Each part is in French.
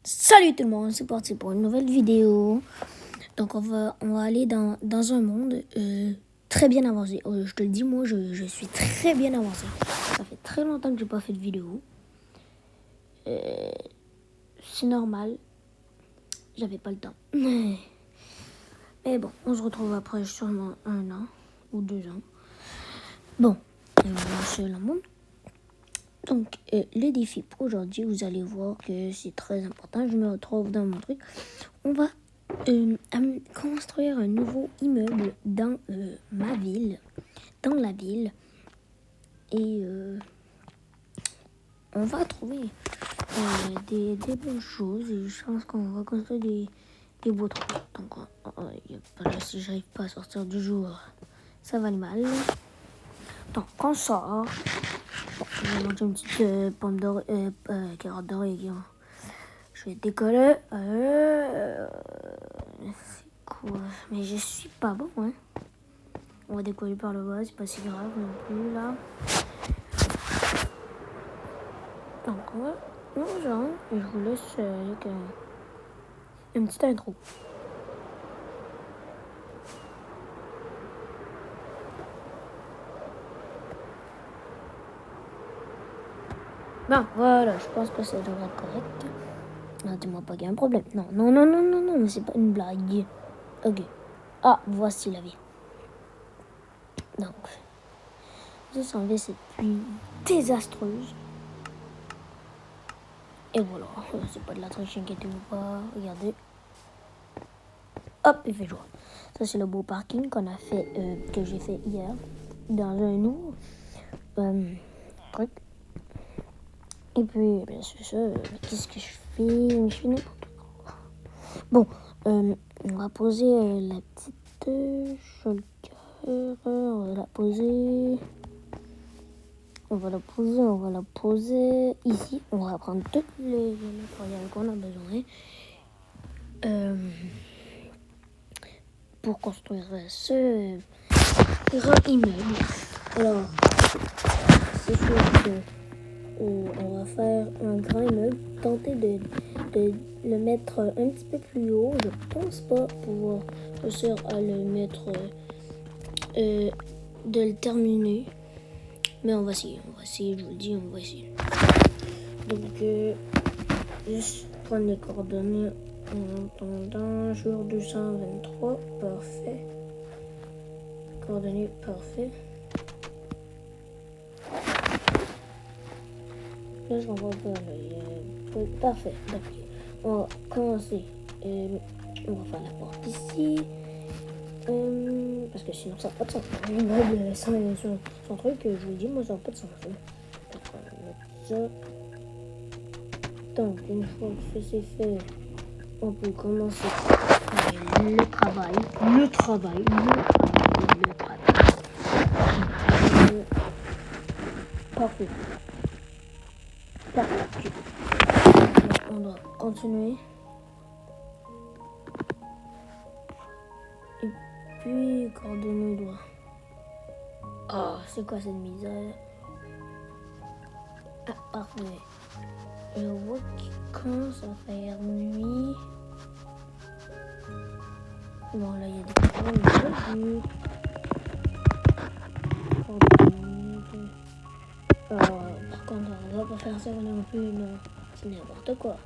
Salut tout le monde, c'est parti pour une nouvelle vidéo. Donc on va aller dans un monde très bien avancé. Je te le dis, moi je suis très bien avancé. Ça fait très longtemps que j'ai pas fait de vidéo. C'est normal, j'avais pas le temps. Mais bon, on se retrouve après sûrement 1 an ou 2 ans. Bon, on va lancer le monde. Donc, le défi pour aujourd'hui, vous allez voir que c'est très important. Je me retrouve dans mon truc. On va construire un nouveau immeuble dans ma ville, dans la ville. Et on va trouver des bonnes choses. Et je pense qu'on va construire des beaux trucs. Donc, si j'arrive pas à sortir du jour, ça va aller mal. Donc, on sort. Bon, je vais manger une petite pomme dorée, carotte dorée. Je vais décoller. C'est quoi? Mais je suis pas bon, hein. On va décoller par le bas, c'est pas si grave non plus, là. Donc, bonjour. Et je vous laisse avec une petite intro. Bon, voilà, je pense que ça devrait être correct. Non, dis-moi pas qu'il y a un problème. Non, mais c'est pas une blague. Ok. Ah, voici la vie. Donc, j'ai enlevé cette pluie désastreuse. Et voilà, c'est pas de la triche, inquiétez-vous pas. Regardez. Hop, il fait jour. Ça, c'est le beau parking qu'on a fait, que j'ai fait hier, dans un nouveau truc. Et puis, bien sûr, ça, qu'est-ce que je fais? Je fais n'importe quoi. Bon, on va poser la petite shulker. On va la poser. On va la poser ici. On va prendre toutes les matériels qu'on a besoin. Pour construire ce grand immeuble. Alors, c'est sûr que on va faire un grand immeuble, tenter de le mettre un petit peu plus haut. Je pense pas pouvoir réussir à le mettre, de le terminer. Mais on va essayer, je vous le dis, on va essayer. Donc, juste prendre les coordonnées en attendant, jour 223, parfait. Coordonnées, parfait. Là, je renvoie pas là. Parfait. Donc, on va commencer. On va faire la porte ici. Parce que sinon, ça n'a pas de sens. L'immeuble sans son truc, je vous dis, moi, ça n'a pas de sens. Donc, on va mettre ça. Donc, une fois que c'est fait, on peut commencer le travail. Parfait. On doit continuer. Et puis, coordonner doit. Oh, c'est quoi cette misère? Ah, parfait. Je vois qu'il commence à faire nuit. Bon, là, il y a des problèmes. Par contre, on va pas faire ça non plus, non. C'est n'importe quoi.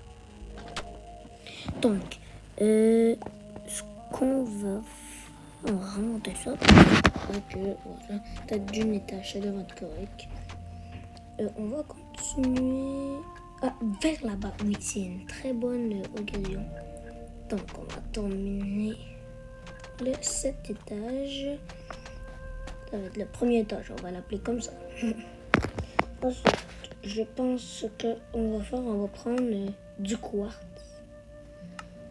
Donc, ce qu'on va faire, on va remonter ça. Ok, voilà. Peut-être d'une étage, ça devrait être correct. On va continuer vers là-bas. Oui, c'est une très bonne occasion. Donc, on va terminer le 7 étage. Ça va être le premier étage, on va l'appeler comme ça. Ensuite, je pense qu'on va faire, on va prendre du quartz.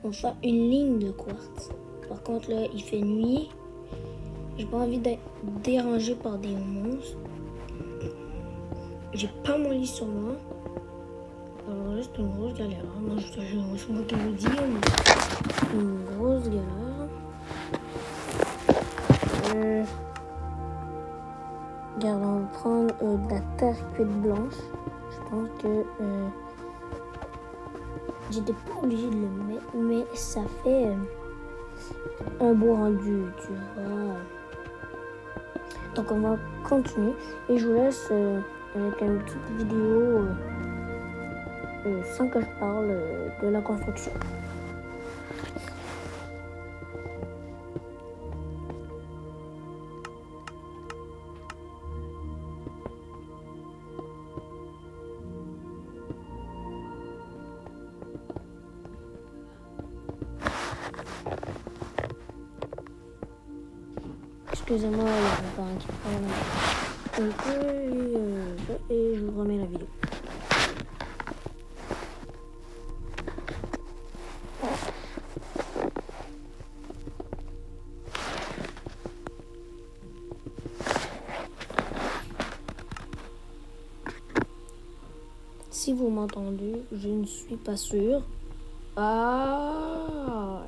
On va faire une ligne de quartz. Par contre, là, il fait nuit. J'ai pas envie d'être dérangé par des monstres. J'ai pas mon lit sur moi. Alors là, c'est une grosse galère. Moi, je moi qui vous dis, une grosse galère. Regarde, on va prendre de la terre cuite blanche. Je pense que j'étais pas obligée de le mettre, mais ça fait un beau rendu, tu vois. Donc on va continuer et je vous laisse avec une petite vidéo sans que je parle de la construction. Excusez-moi, il y a un parent qui parle un peu et je vous remets la vidéo. Si vous m'entendez, je ne suis pas sûre. Ah.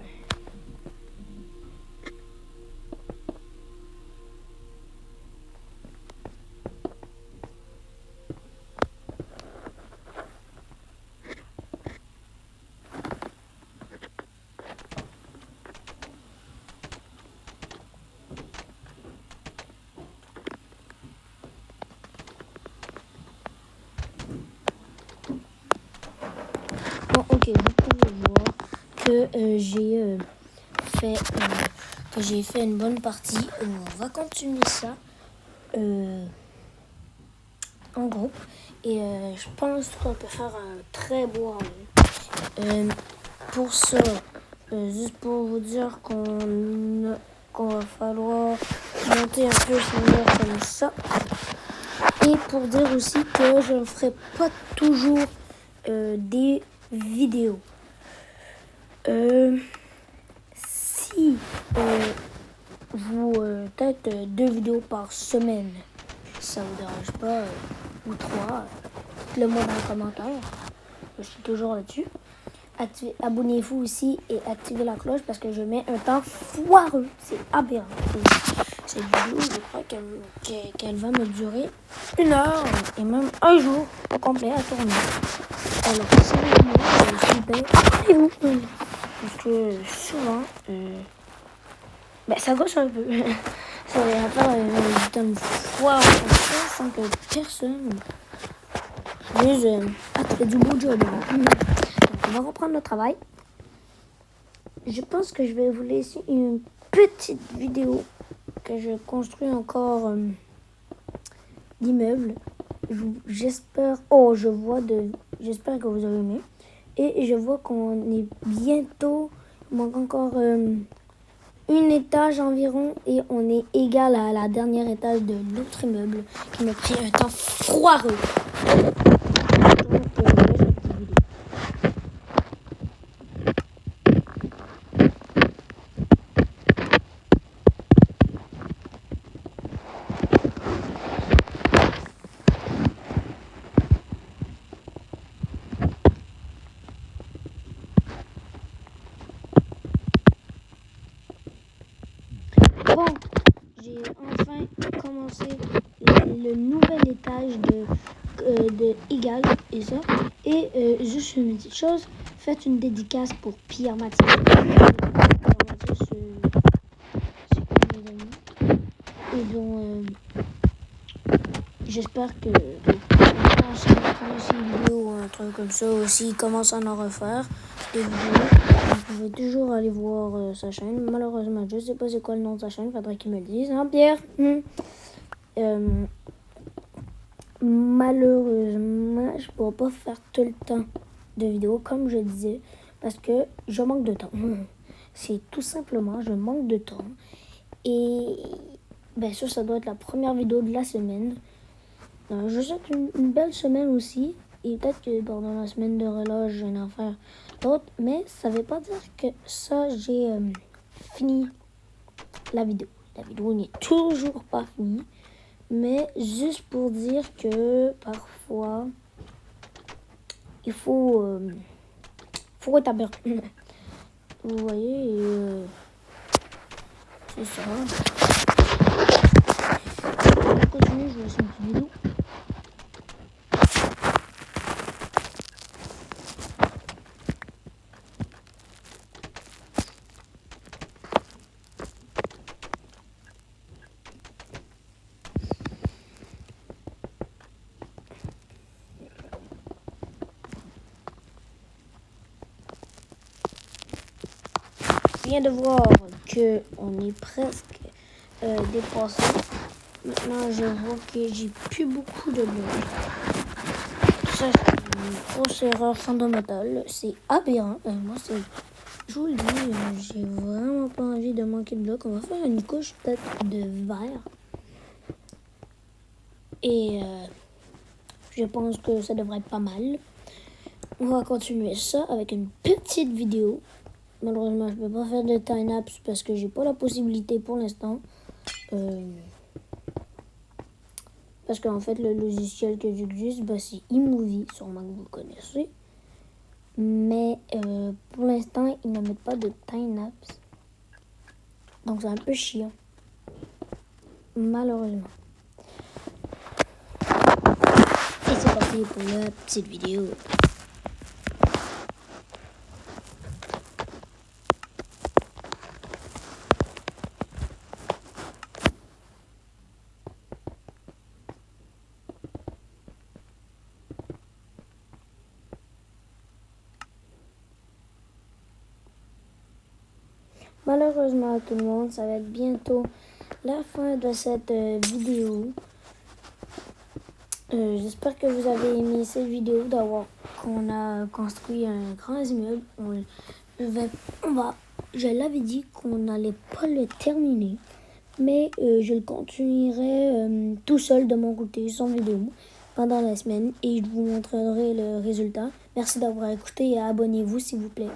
Bon, ok, vous pouvez voir que j'ai fait une bonne partie. On va continuer ça en groupe et je pense qu'on peut faire un très beau rendu. Pour ça, juste pour vous dire qu'on va falloir monter un peu ce mur comme ça. Et pour dire aussi que je ne ferai pas toujours des vidéos. Si vous peut-être 2 vidéos par semaine, ça vous dérange pas, ou 3, dites-le moi dans les commentaires. Je suis toujours là-dessus. Abonnez-vous aussi et activez la cloche parce que je mets un temps foireux. C'est aberrant. Cette vidéo, je crois qu'elle va me durer 1 heure et même un jour au complet à tourner. Alors, si vous voulez, s'il vous plaît, abonnez-vous. Parce que souvent, ça gosse un peu. Ça va faire un temps foireux comme ça sans que personne dise tu fais du beau job. On va reprendre le travail. Je pense que je vais vous laisser une petite vidéo que je construis encore d'immeuble. J'espère que vous avez aimé. Et je vois qu'on est bientôt, il manque encore un étage environ et on est égal à la dernière étage de notre immeuble qui m'a pris un temps foireux. Bon, j'ai enfin commencé le nouvel étage de Égal et ça. Et juste une petite chose, faites une dédicace pour Pierre Mathieu. Et donc, j'espère que si une vidéo ou un truc comme ça aussi, il commence à en refaire des vidéos. Vous pouvez toujours aller voir sa chaîne. Malheureusement, je ne sais pas c'est quoi le nom de sa chaîne. Il faudrait qu'il me le dise. Hein, Pierre? Malheureusement, je ne pourrai pas faire tout le temps de vidéos, comme je disais, parce que je manque de temps. C'est tout simplement, je manque de temps. Et bien sûr, ça doit être la première vidéo de la semaine. Je souhaite une belle semaine aussi. Et peut-être que pendant la semaine de relâche, je vais en faire d'autres. Mais ça ne veut pas dire que ça, j'ai fini la vidéo. La vidéo n'est toujours pas finie. Mais juste pour dire que parfois, il faut rétablir. Vous voyez, c'est ça. On va continuer, je vous laisse une petite vidéo. viens de voir qu'on est presque dépassé. Maintenant, je vois que j'ai plus beaucoup de blocs. Ça, c'est une grosse erreur fondamentale. C'est aberrant. Moi, je vous le dis, j'ai vraiment pas envie de manquer de blocs. On va faire une couche peut-être de verre. Et je pense que ça devrait être pas mal. On va continuer ça avec une petite vidéo. Malheureusement, je ne peux pas faire de time-lapse parce que j'ai pas la possibilité pour l'instant. Parce qu'en fait, le logiciel que j'utilise, c'est iMovie, sûrement que vous connaissez. Mais pour l'instant, ils ne mettent pas de time-lapse. Donc, c'est un peu chiant. Malheureusement. Et c'est parti pour la petite vidéo. Malheureusement tout le monde, ça va être bientôt la fin de cette vidéo. J'espère que vous avez aimé cette vidéo, d'avoir qu'on a construit un grand immeuble. Je l'avais dit qu'on n'allait pas le terminer, mais je le continuerai tout seul de mon côté, sans vidéo, pendant la semaine, et je vous montrerai le résultat. Merci d'avoir écouté et abonnez-vous s'il vous plaît.